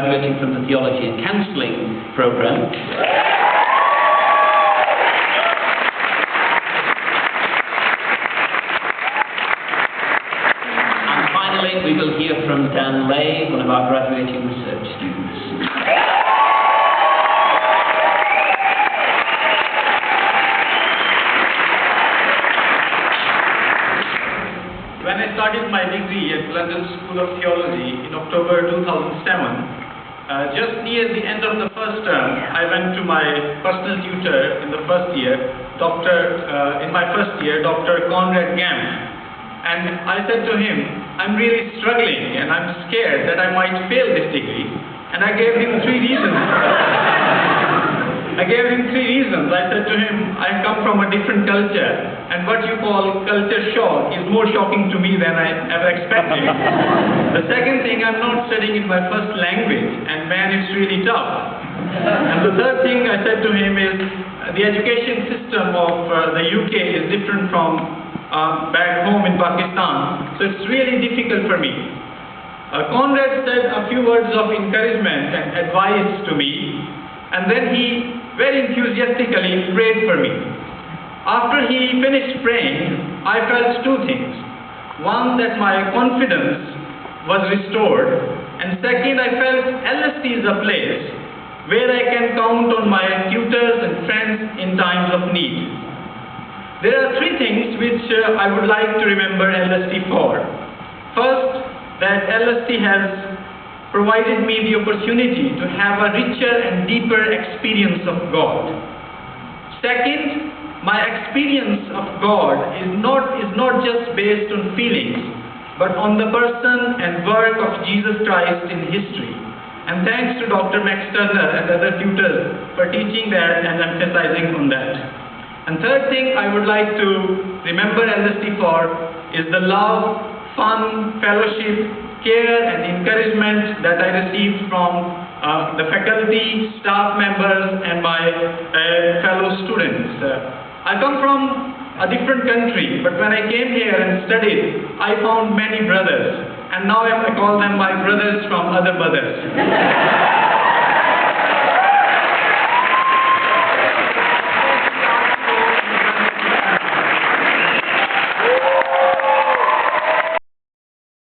graduating from the Theology and Counselling program. And finally, we will hear from Dan Lay, one of our graduating research students. When I started my degree at London School of Theology in October 2007, just near the end of the first term, I went to my personal tutor in the first year, Dr. Conrad Gamp, and I said to him, I'm really struggling and I'm scared that I might fail this degree, and I gave him three reasons. I said to him, I come from a different culture, and what you call culture shock is more shocking to me than I ever expected. The second thing, I'm not studying in my first language, and man, it's really tough. And the third thing I said to him is, the education system of the UK is different from back home in Pakistan, so it's really difficult for me. Conrad said a few words of encouragement and advice to me, and then he very enthusiastically prayed for me. After he finished praying, I felt two things. One, that my confidence was restored, and second, I felt LST is a place where I can count on my tutors and friends in times of need. There are three things which I would like to remember LST for. First, that LST has provided me the opportunity to have a richer and deeper experience of God. Second, my experience of God is not just based on feelings, but on the person and work of Jesus Christ in history. And thanks to Dr. Max Turner and other tutors for teaching that and emphasizing on that. And third thing I would like to remember LST for is the love, fun, fellowship, care and encouragement that I received from the faculty, staff members and my fellow students. I come from a different country, but when I came here and studied, I found many brothers, and now I call them my brothers from other mothers.